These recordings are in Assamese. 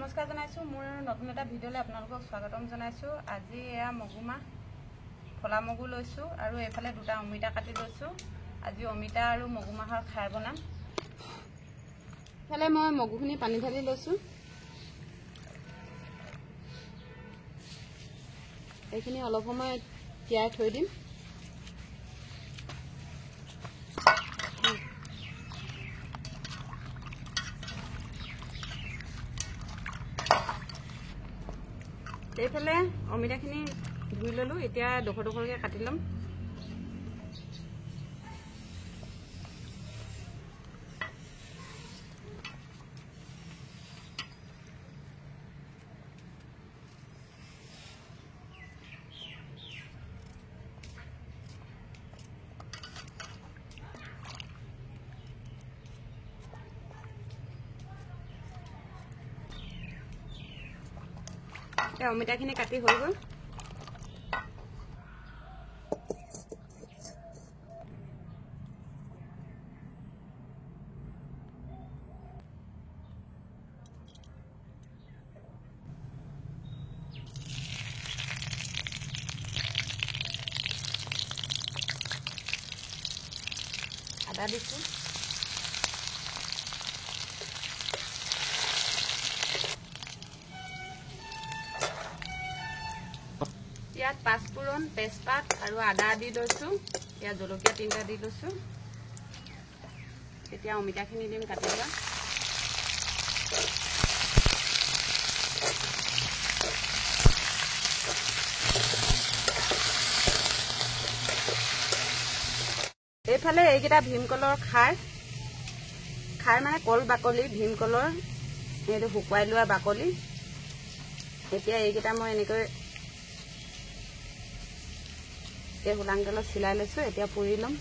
নমস্কাৰ জনাইছো মোৰ নতুন এটা ভিডিঅ'লৈ আপোনালোকক স্বাগতম জনাইছো। আজি এয়া মগুমা ফলা মগু লৈছো আৰু এফালে দুটা অমিতা কাটি লৈছো। আজি অমিতা আৰু মগুমাহৰ খাৰ বনাম। এফালে মই মগুখিনি পানী ঢালি লৈছো। এইখিনি অলপ সময় তিয়াই থৈ দিম। এইফালে অমিতাখিনি ধুই ললো, এতিয়া ডোখৰ ডোখৰকৈ কাটি ল'ম। অমিতাখিনি কাটি হৈ গ'ল। আদা দিছো, ইয়াত পাঁচফোৰণ, তেজপাত আৰু আদা দি লৈছো। ইয়াত জলকীয়া 3টা দি লৈছো। এতিয়া অমিতাখিনি দিম কাটি লোৱা। এইফালে এইকেইটা ভীমকলৰ খাৰ মানে কল বাকলি, ভীমকলৰ এইটো শুকুৱাই লোৱা বাকলি। এতিয়া এইকেইটা মই এনেকৈ হুলাং তেলত চিলাই লৈছো। এতিয়া পুৰি ল'ম।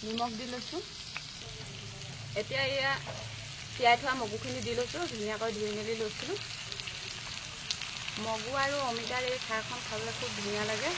নিমখ দি লৈছো। এতিয়া এয়া তিয়াই থোৱা মগুখিনি দি লৈছো। ধুনীয়াকৈ ধুই মেলি লৈছিলো। মগু আৰু অমিতাৰ এই খাৰখন খাবলৈ খুব ধুনীয়া লাগে।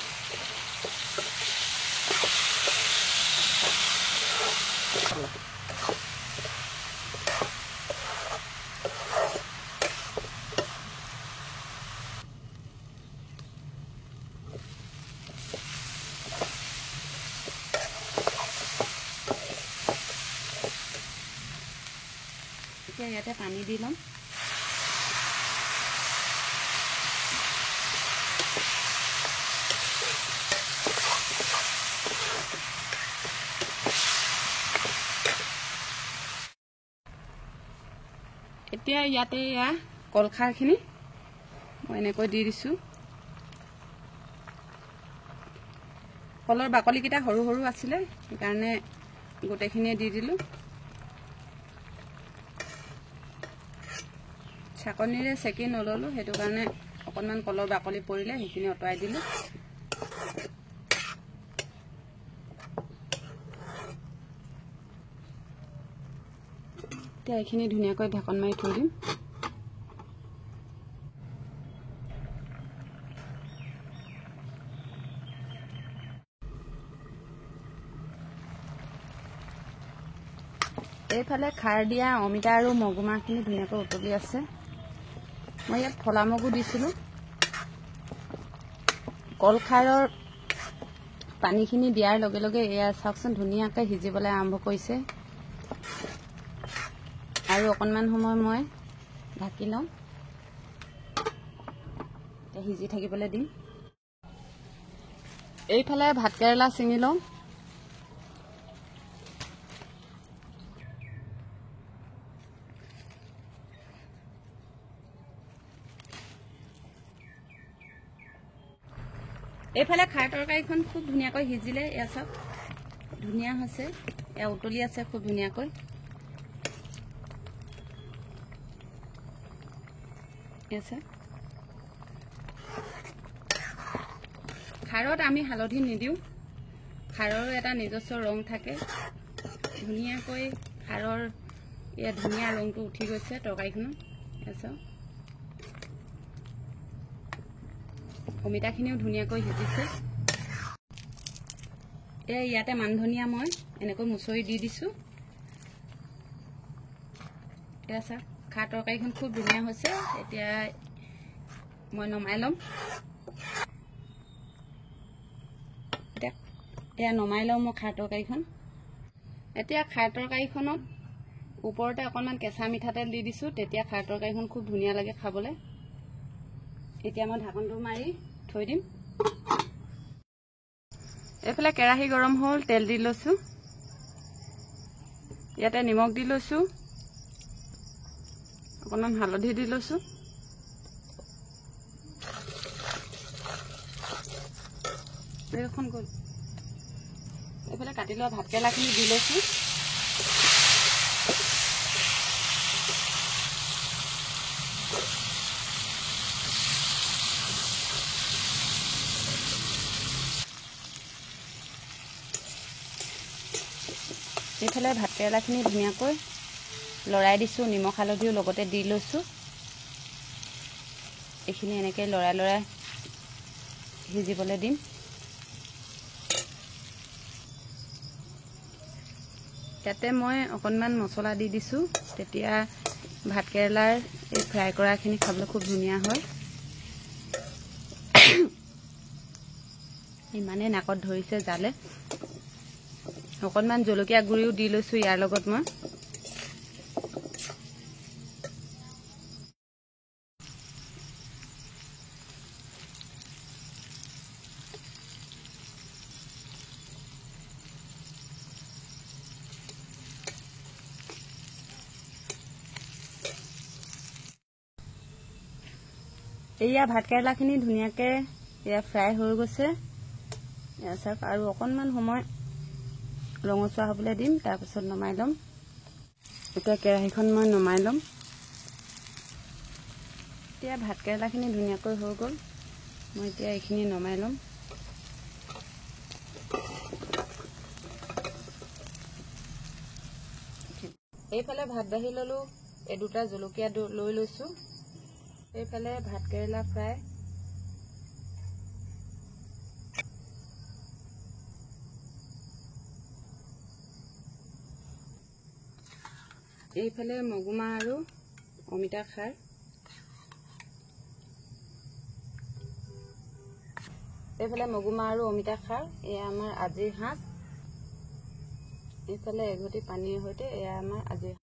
এতিয়া ইয়াতে পানী দি ল'ম। এতিয়া ইয়াতে এয়া কলখাৰখিনি মই এনেকৈ দি দিছো। কলৰ বাকলিকেইটা সৰু সৰু আছিলে, সেইকাৰণে গোটেইখিনিয়ে দি দিলো। ছাকনিৰে চেকি নললো, সেইটো কাৰণে অকণমান কলৰ বাকলি পৰিলে সেইখিনি আঁতৰাই দিলো। এতিয়া এইখিনি ধুনীয়াকৈ ঢাকন মাৰি থৈ দিম। এইফালে খাৰ দিয়া অমিতা আৰু মগুমাহখিনি ধুনীয়াকৈ উতলি আছে। মই ইয়াত ফলা মগু দিছিলো। কলখাৰৰ পানীখিনি দিয়াৰ লগে লগে এয়া চাওকচোন ধুনীয়াকৈ সিজিবলৈ আৰম্ভ কৰিছে। আৰু অকণমান সময় মই ঢাকি লওঁ, এতিয়া সিজি থাকিবলৈ দিম। এইফালে ভাতকেৰেলা ছিঙি লওঁ। এইফালে খাৰ তৰকাৰীখন খুব ধুনীয়াকৈ সিজিলে। এয়া চাওক ধুনীয়া হৈছে, এয়া উতলি আছে খুব ধুনীয়াকৈ। খাৰত আমি হালধি নিদিওঁ। খাৰৰো এটা নিজস্ব ৰং থাকে। ধুনীয়াকৈ খাৰৰ ইয়াত ধুনীয়া ৰংটো উঠি গৈছে তৰকাৰীখনত। অমিতাখিনিও ধুনীয়াকৈ সিজিছে। ইয়াতে মান ধনিয়া মই এনেকৈ মুচৰি দি দিছোঁ। এয়া চাওক খাৰ তৰকাৰীখন খুব ধুনীয়া হৈছে। এতিয়া মই নমাই ল'ম। এতিয়া নমাই লওঁ মই খাৰ তৰকাৰীখন। এতিয়া খাৰ তৰকাৰীখনত ওপৰতে অকণমান কেঁচা মিঠাতেল দি দিছোঁ, তেতিয়া খাৰ তৰকাৰীখন খুব ধুনীয়া লাগে খাবলৈ। এতিয়া মই ঢাকনটো মাৰি থৈ দিম। এইফালে কেৰাহী গৰম হ'ল, তেল দি লৈছোঁ। ইয়াতে নিমখ দি লৈছোঁ, অকণমান হালধি দি লৈছোঁ। এইখন গ'ল। এইফালে কাটি লোৱা ভাতকেৰেলাখিনি দি লৈছোঁ। এইফালে ভাতকেৰেলাখিনি ধুনীয়াকৈ লৰাই দিছোঁ, নিমখ হালধিও লগতে দি লৈছোঁ। এইখিনি এনেকৈ লৰাই লৰাই সিজিবলৈ দিম। ইয়াতে মই অকণমান মছলা দি দিছোঁ, তেতিয়া ভাতকেৰেলাৰ এই ফ্ৰাই কৰাখিনি খাবলৈ খুব ধুনীয়া হয়। ইমানেই নাকত ধৰিছে জালে। অকণমান জলকীয়া গুড়িও দি লৈছোঁ ইয়াৰ লগত মই। এয়া ভাতকেৰেলাখিনি ধুনীয়াকৈ এয়া ফ্ৰাই হৈ গৈছে। এয়া চাওক, আৰু অকণমান সময় ৰঙচুৱা হ'বলৈ দিম, তাৰপিছত নমাই ল'ম। এতিয়া কেৰাহীখন মই নমাই ল'ম। এতিয়া ভাতকেৰেলাখিনি ধুনীয়াকৈ হৈ গ'ল। মই এতিয়া এইখিনি নমাই ল'ম। এইফালে ভাত বাঢ়ি ল'লোঁ, এই দুটা জলকীয়া লৈ লৈছোঁ। এইফালে ভাতকেৰেলা ফ্ৰাই। এইফালে মগুমাহ আৰু অমিতা খাৰ। এইফালে মগুমাহ আৰু অমিতা খাৰ, এয়া আমাৰ আজিৰ সাঁজ। এইফালে এঘটি পানীৰ সৈতে এয়া আমাৰ আজিৰ